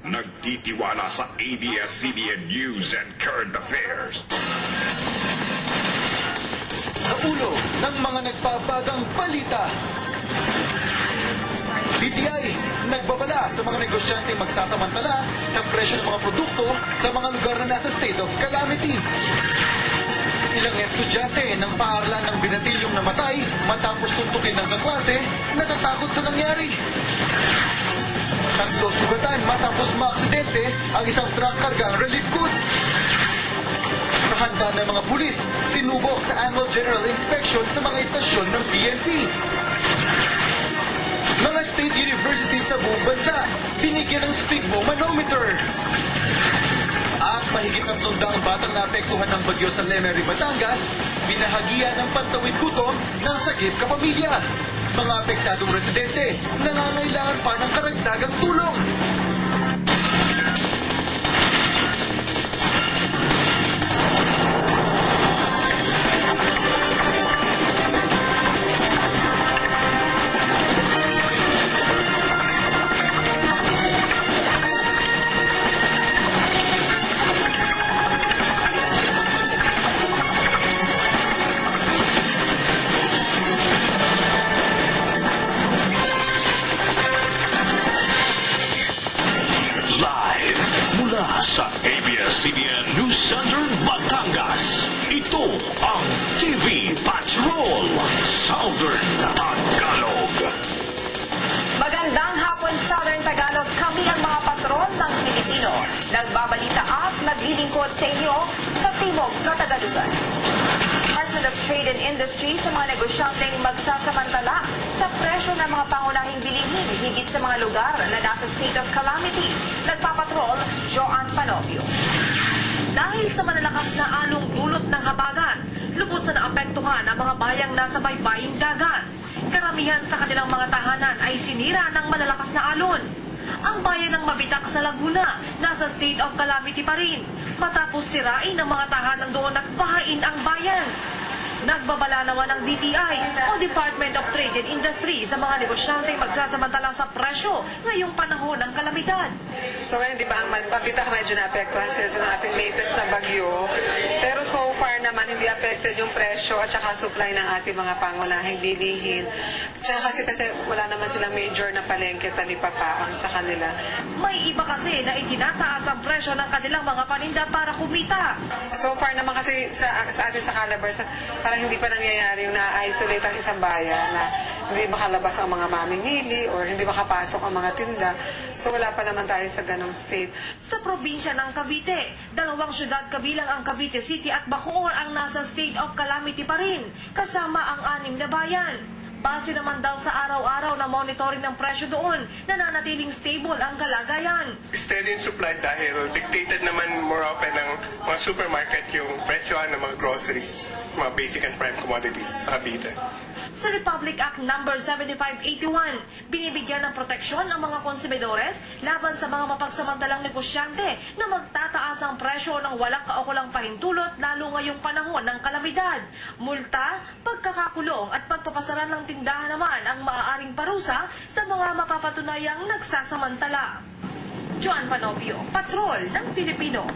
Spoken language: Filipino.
nagtitiwala sa ABS-CBN News and Current Affairs. Sa ulo ng mga nagbabagang balita. DTI, nagbabala sa mga negosyante magsasamantala sa presyo ng mga produkto sa mga lugar na nasa state of calamity. Ilang estudyante ng paaralan ng binatilyong namatay matapos suntukin ng kaklase, natatakot sa nangyari. 3 sugatan matapos maaksidente ang isang truck kargang relief good. Handa ng mga pulis, sinubok sa annual general inspection sa mga istasyon ng PNP. Mga state universities sa buong bansa, binigyan ng sphygmo manometer. At mahigit ng 300 batang naapektuhan ng bagyo sa Lemery, Batangas, binahagian ng pantawid gutom ng sakit kapamilya. Mga apektadong residente, nangangailangan pa ng karagdagang tulong. Live mula sa ABS-CBN News Center, Batangas. Ito ang TV Patrol Southern Tagalog. Magandang hapon, Southern Tagalog. Kami ang mga patron ng Pilipino. Nagbabalita at naglilingkod sa inyo sa Timog na Tagalugan. Department of Trade and Industry sa mga negosyanteng magsasamantala sa presyo ng mga pangunahing bilihin higit sa mga lugar na nasa state of calamity. Nagpapatrol, Joanne Panopio. Dahil sa malalakas na along dulot ng habagat, lubos na naapektuhan ang mga bayang nasa baybaying dagat. Karamihan sa kanilang mga tahanan ay sinira ng malalakas na alon. Ang bayan ng Mabitak sa Laguna, nasa state of calamity pa rin, matapos sirain ang mga tahanan doon at bahain ang bayan. Nagbabala naman ng DTI o Department of Trade and Industry sa mga negosyanteng magsasamantala sa presyo ngayong panahon ng kalamidad. So ngayon, di ba, ang Mabitak medyo naapektuhan sila ito ng ating latest na bagyo. Pero so far naman, hindi affected yung presyo at saka supply ng ating mga pangunahing bilihin. Tsaka kasi wala naman silang major na palengke talipapaan sa kanila. May iba kasi na itinataas ang presyo ng kanilang mga paninda para kumita. So far naman kasi sa atin sa Calabarzon, parang hindi pa nangyayari yung na-isolate ang isang bayan na hindi makalabas ang mga mamimili or hindi makapasok ang mga tinda. So wala pa naman tayo sa ganong state. Sa probinsya ng Cavite, 2 syudad kabilang ang Cavite City at Bacoor ang nasa state of calamity pa rin, kasama ang 6 na bayan. Base naman daw sa araw-araw na monitoring ng presyo doon, nananatiling stable ang kalagayan. Steady in supply dahil dictated naman more often ng mga supermarket yung presyohan ng mga groceries, mga basic and prime commodities sa Cavite. Sa Republic Act No. 7581, binibigyan ng proteksyon ang mga konsumidores laban sa mga mapagsamantalang negosyante na magtataas ang presyo ng walang kaukulang pahintulot lalo ngayong panahon ng kalamidad. Multa, pagkakakulong at pagpapasara ng tindahan naman ang maaaring parusa sa mga mapapatunayang nagsasamantala. Joanne Panopio, Patrol ng Pilipino.